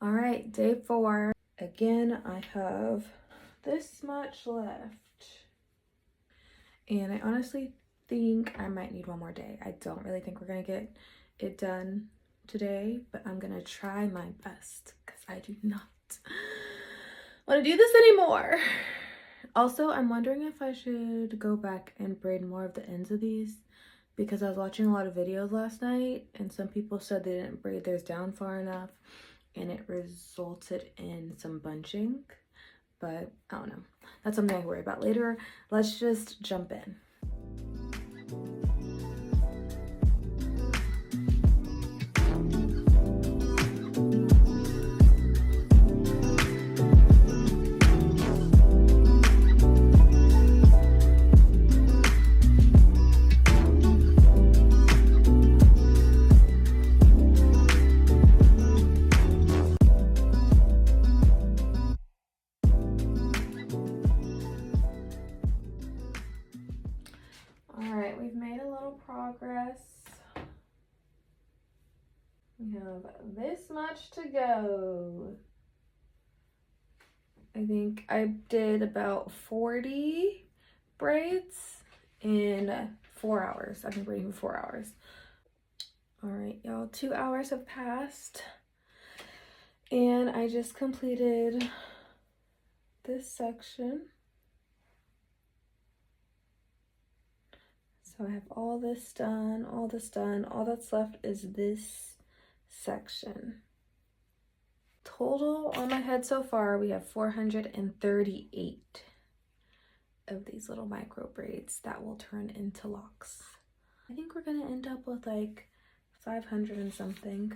All right, day 4. Again, I have this much left. And I honestly think I might need one more day. I don't really think we're gonna get it done today, but I'm gonna try my best because I do not want to do this anymore. Also, I'm wondering if I should go back and braid more of the ends of these, because I was watching a lot of videos last night and some people said they didn't braid theirs down far enough and it resulted in some bunching. But I don't know. That's something I can worry about later. Let's just jump in. Alright, we've made a little progress. We have this much to go. I think I did about 40 braids in 4 hours. I've been braiding for 4 hours. Alright, y'all, 2 hours have passed. And I just completed this section. So I have all this done, all this done. All that's left is this section. Total on my head so far, we have 438 of these little micro braids that will turn into locks. I think we're gonna end up with like 500 and something.